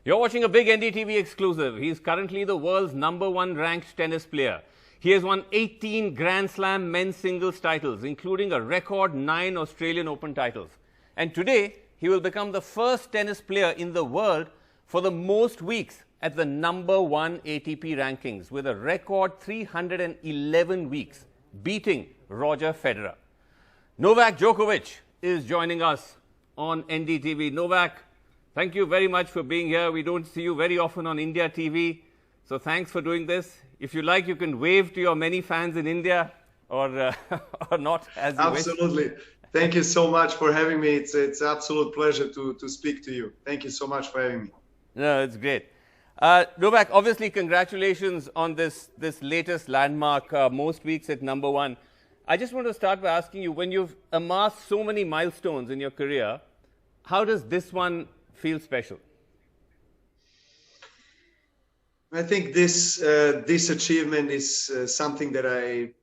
You're watching a big NDTV exclusive. He's currently the world's #1 ranked tennis player. He has won 18 Grand Slam men's singles titles, including a record 9 Australian Open titles. And today, he will become the first tennis player in the world for the most weeks at the #1 ATP rankings, with a record 311 weeks, beating Roger Federer. Novak Djokovic is joining us on NDTV. Novak, thank you very much for being here. We don't see you very often on India TV, so thanks for doing this. If you like, you can wave to your many fans in India, or or not, as you wish. Absolutely. Thank you so much for having me. It's an absolute pleasure to speak to you. Thank you so much for having me. No, it's great. Novak, obviously, congratulations on this latest landmark, most weeks at #1. I just want to start by asking you, when you've amassed so many milestones in your career, how does this one feel special? I think this achievement is something that I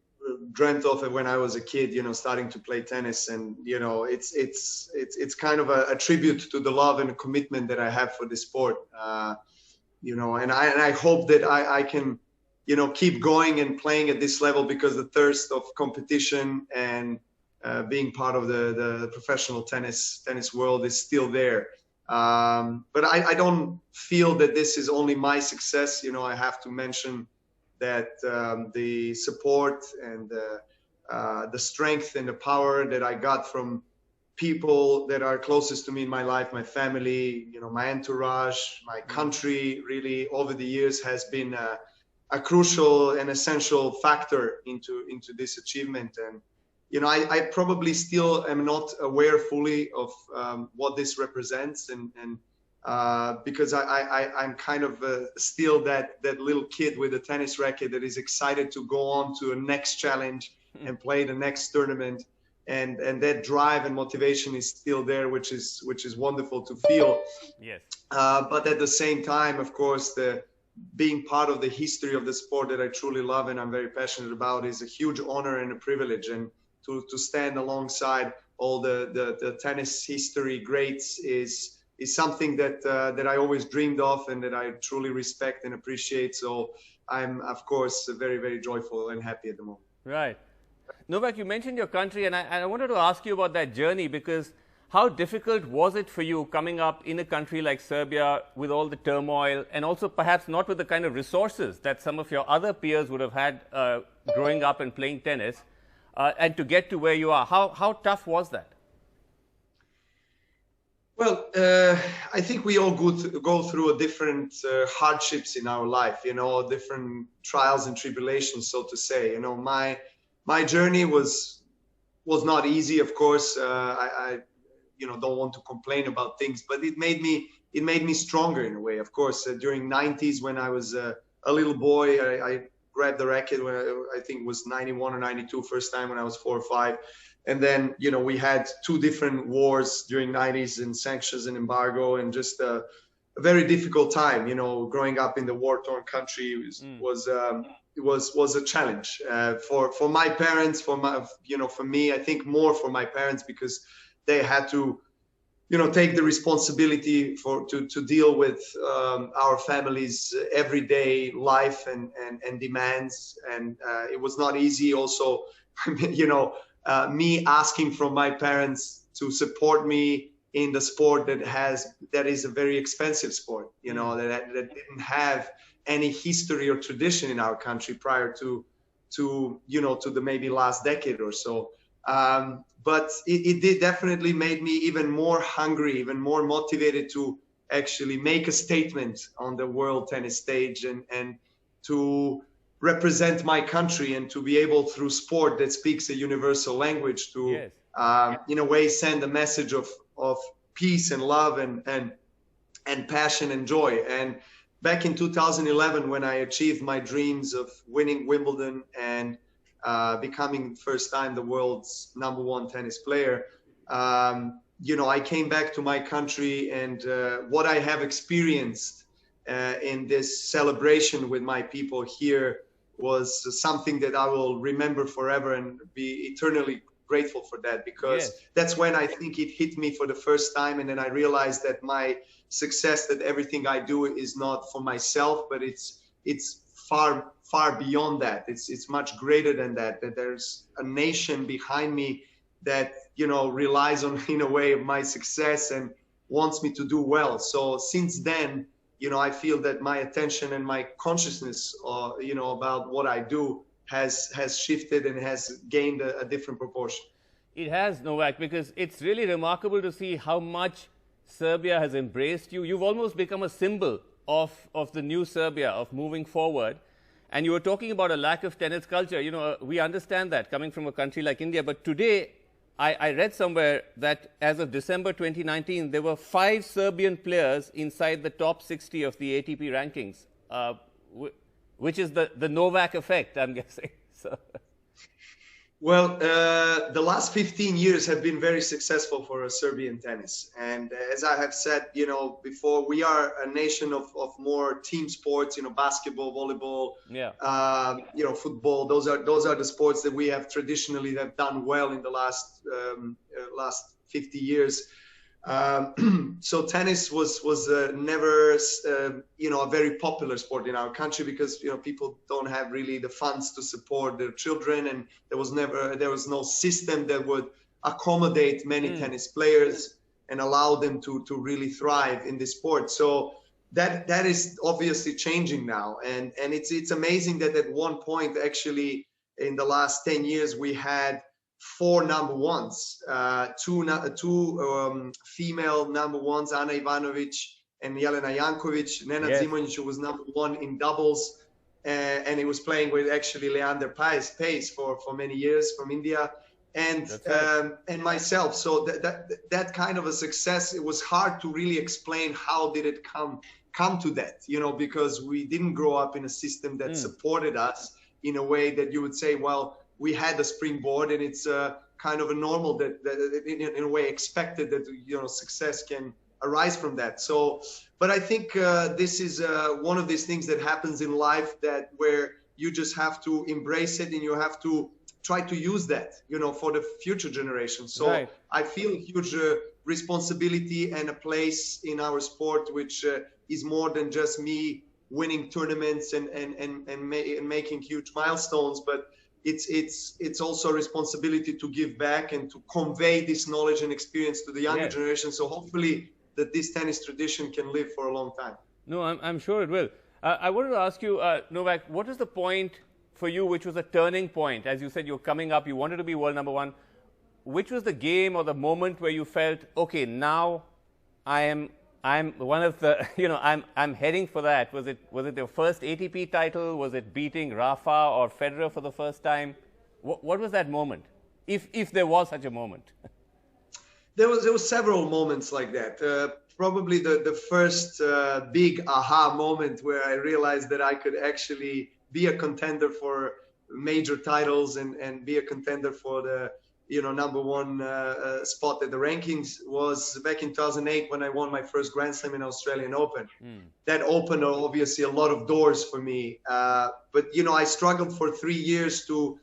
dreamt of when I was a kid, starting to play tennis, and it's kind of a tribute to the love and commitment that I have for the sport, and I hope that I can keep going and playing at this level, because the thirst of competition and being part of the professional tennis world is still there. But I don't feel that this is only my success. I have to mention that the support and the strength and the power that I got from people that are closest to me in my life, my family, my entourage, my country, really over the years has been a crucial and essential factor into this achievement. And I probably still am not aware fully of what this represents, and because I'm kind of still that little kid with a tennis racket that is excited to go on to a next challenge and play the next tournament, and that drive and motivation is still there, which is wonderful to feel. Yes. But at the same time, of course, being part of the history of the sport that I truly love and I'm very passionate about is a huge honor and a privilege. And to stand alongside all the tennis history greats is something that I always dreamed of and that I truly respect and appreciate. So I'm, of course, very, very joyful and happy at the moment. Right. Novak, you mentioned your country, and I wanted to ask you about that journey, because how difficult was it for you coming up in a country like Serbia with all the turmoil, and also perhaps not with the kind of resources that some of your other peers would have had growing up and playing tennis, and to get to where you are? How tough was that? Well, I think we all go through different hardships in our life, different trials and tribulations, so to say. My journey was not easy, of course. I don't want to complain about things, but it made me stronger in a way. Of course, during '90s, when I was a little boy, I grabbed the racket when I think it was '91 or '92, first time when I was 4 or 5. And then, we had 2 different wars during '90s, and sanctions and embargo, and just a very difficult time. Growing up in the war-torn country was a challenge for my parents, for me. I think more for my parents, because they had to, take the responsibility to deal with our family's everyday life and demands, and it was not easy. Also, me asking from my parents to support me in the sport that is a very expensive sport, that didn't have any history or tradition in our country prior to the maybe last decade or so. But it did definitely made me even more hungry, even more motivated to actually make a statement on the world tennis stage, and to represent my country, and to be able, through sport that speaks a universal language, to Yes. In a way send a message of peace and love and passion and joy. And back in 2011, when I achieved my dreams of winning Wimbledon and becoming first time the world's #1 tennis player, I came back to my country, and what I have experienced in this celebration with my people here was something that I will remember forever and be eternally grateful for that, because Yes. that's when I think it hit me for the first time. And then I realized that my success, that everything I do is not for myself, but it's far beyond that. It's much greater than that, that there's a nation behind me that, you know, relies on, in a way, my success and wants me to do well. So since then, you know, I feel that my attention and my consciousness, you know, about what I do has shifted and has gained a different proportion. It has, Novak, because it's really remarkable to see how much Serbia has embraced you. You've almost become a symbol of the new Serbia, of moving forward. And you were talking about a lack of tennis culture. You know, we understand that coming from a country like India. But today, I read somewhere that as of December 2019, there were 5 Serbian players inside the top 60 of the ATP rankings, which is the Novak effect, I'm guessing. So. Well, the last 15 years have been very successful for Serbian tennis. And as I have said, you know, before, we are a nation of more team sports, you know, basketball, volleyball, you know, football. Those are the sports that we have traditionally have done well in the last 50 years. So tennis was never, you know, a very popular sport in our country, because, you know, people don't have really the funds to support their children, and there was no system that would accommodate many tennis players and allow them to really thrive in this sport. So that is obviously changing now, and it's amazing that at one point, actually, in the last 10 years, we had 4 number ones, two female number ones, Ana Ivanovic and Jelena Jankovic. Nenad Zimonjic, who was number 1 in doubles, and he was playing with actually Leander Paes for many years from India, and myself. So that kind of a success, it was hard to really explain how did it come to that, you know, because we didn't grow up in a system that supported us in a way that you would say, well, we had a springboard, and it's kind of a normal that in a way expected that, you know, success can arise from that. So, but I think this is one of these things that happens in life, that where you just have to embrace it, and you have to try to use that, you know, for the future generations. So I feel a huge responsibility and a place in our sport, which is more than just me winning tournaments and making huge milestones, but it's also a responsibility to give back and to convey this knowledge and experience to the younger generation. So hopefully that this tennis tradition can live for a long time. No, I'm sure it will. I wanted to ask you, Novak, what is the point for you, which was a turning point? As you said, you're coming up, you wanted to be world number 1. Which was the game or the moment where you felt, okay, now I'm one of the, you know, I'm heading for that? Was it your first ATP title? Was it beating Rafa or Federer for the first time? What was that moment, if there was such a moment? There was several moments like that. Probably the first big aha moment where I realized that I could actually be a contender for major titles and be a contender for the, you know, number 1 spot at the rankings was back in 2008 when I won my first Grand Slam in Australian Open. That opened obviously a lot of doors for me. But, you know, I struggled for 3 years to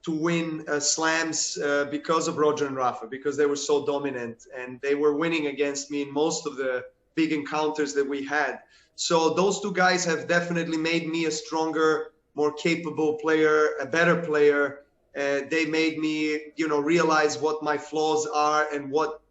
win slams because of Roger and Rafa, because they were so dominant and they were winning against me in most of the big encounters that we had. So those 2 guys have definitely made me a stronger, more capable player, a better player. They made me, you know, realize what my flaws are and what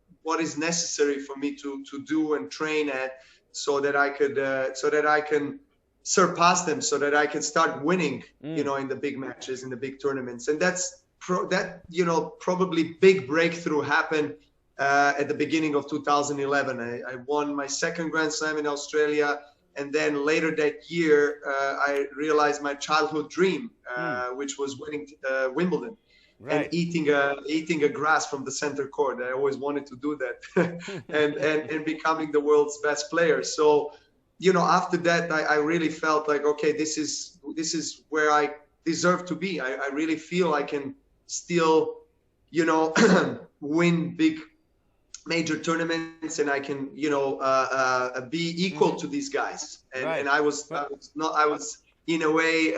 is necessary for me to do and train at, so that I can surpass them, so that I can start winning, you know, in the big matches, in the big tournaments. And that you know, probably big breakthrough happened at the beginning of 2011. I won my second Grand Slam in Australia. And then later that year, I realized my childhood dream, which was winning Wimbledon and eating a grass from the center court. I always wanted to do that, and becoming the world's best player. So, you know, after that, I really felt like, okay, this is where I deserve to be. I really feel I can still, you know, win big major tournaments, and I can, you know, be equal to these guys. And I was in a way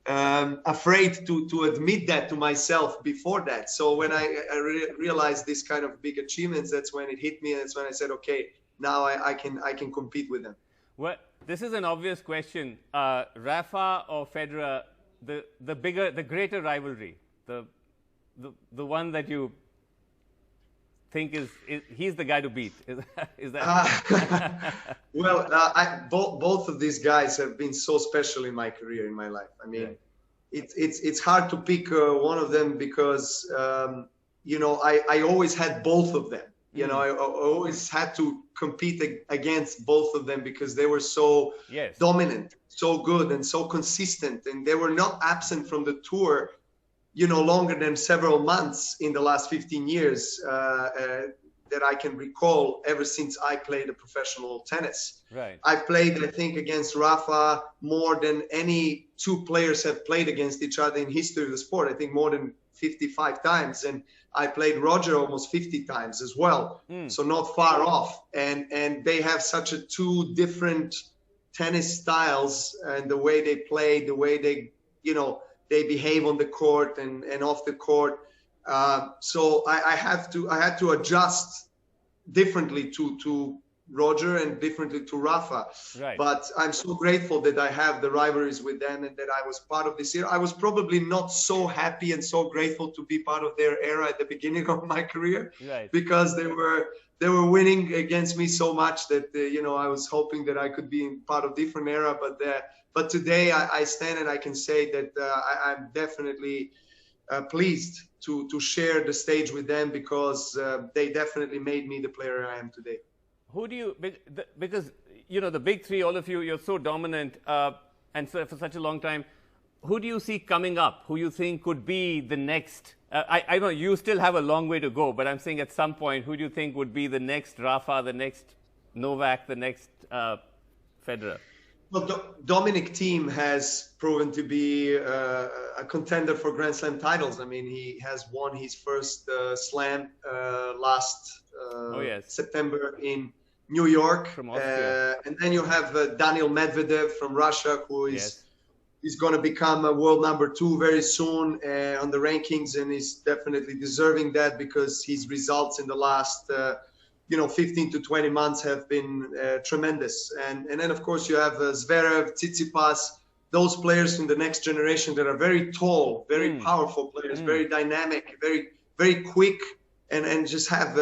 afraid to admit that to myself before that. So when I realized this kind of big achievements, that's when it hit me, and that's when I said, okay, now I can compete with them. Well, this is an obvious question. Rafa or Federer, the greater rivalry, the one that you think he's the guy to beat? Is that? Well, both of these guys have been so special in my career, in my life. I mean, it's hard to pick one of them because you know, I always had both of them. You know, I always had to compete against both of them because they were so dominant, so good, and so consistent, and they were not absent from the tour, you know, longer than several months in the last 15 years that I can recall ever since I played professional tennis. Right. I've played, I think, against Rafa more than any two players have played against each other in history of the sport. I think more than 55 times. And I played Roger almost 50 times as well. So not far off. And they have such two different tennis styles, and the way they play, the way they, you know, they behave on the court and off the court. So I had to adjust differently to Roger and differently to Rafa. Right. But I'm so grateful that I have the rivalries with them and that I was part of this era. I was probably not so happy and so grateful to be part of their era at the beginning of my career, because they were winning against me so much that you know, I was hoping that I could be in part of different era. But today I stand and I can say that I'm definitely pleased to share the stage with them, because they definitely made me the player I am today. Who do you, because, you know, the big three, all of you, you're so dominant and so for such a long time, who do you see coming up? Who you think could be the next? I know you still have a long way to go, but I'm saying at some point, who do you think would be the next Rafa, the next Novak, the next Federer? Well, Dominic Thiem has proven to be a contender for Grand Slam titles. I mean, he has won his first Slam last September in New York. From Austria. And then you have Daniil Medvedev from Russia, who is going to become a world #2 very soon on the rankings, and he's definitely deserving that because his results in the last you know, 15 to 20 months have been tremendous. And then, of course, you have Zverev, Tsitsipas, those players from the next generation that are very tall, very powerful players, very dynamic, very quick, and just have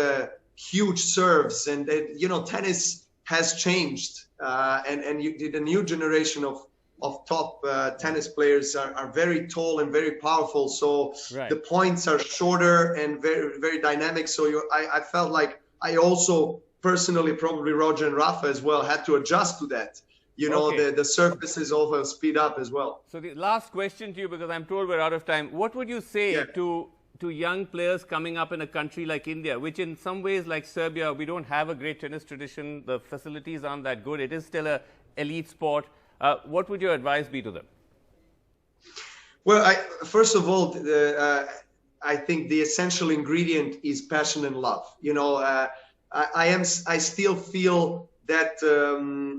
huge serves. And, you know, tennis has changed. And the new generation of top tennis players are very tall and very powerful. So the points are shorter and very, very dynamic. So I felt like I also personally, probably Roger and Rafa as well, had to adjust to that. You know, the surfaces also speed up as well. So the last question to you, because I'm told we're out of time. What would you say to young players coming up in a country like India, which in some ways, like Serbia, we don't have a great tennis tradition. The facilities aren't that good. It is still an elite sport. What would your advice be to them? Well, first of all, I think the essential ingredient is passion and love. You know, I still feel that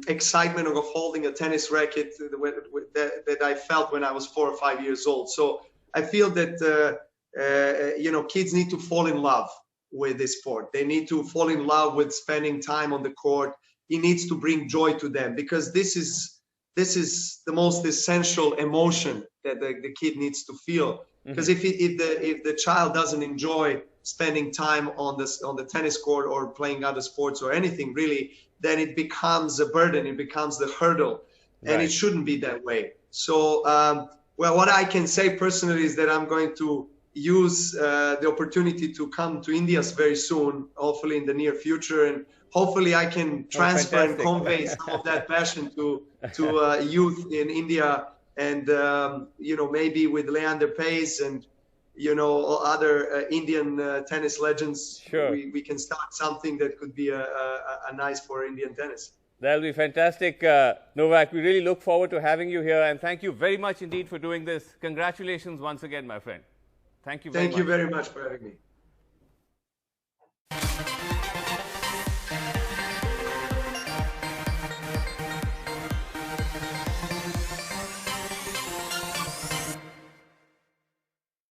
excitement of holding a tennis racket that I felt when I was 4 or 5 years old. So I feel that you know, kids need to fall in love with this sport. They need to fall in love with spending time on the court. It needs to bring joy to them, because this is the most essential emotion that the kid needs to feel. Because if the child doesn't enjoy spending time on the tennis court or playing other sports or anything really, then it becomes a burden. It becomes the hurdle, and it shouldn't be that way. So, well, what I can say personally is that I'm going to use the opportunity to come to India very soon, hopefully in the near future, and hopefully I can transfer and convey some of that passion to youth in India. And, you know, maybe with Leander Paes and, you know, other Indian tennis legends, we can start something that could be a nice for Indian tennis. That'll be fantastic, Novak. We really look forward to having you here. And thank you very much indeed for doing this. Congratulations once again, my friend. Thank you very much. Thank you very much for having me.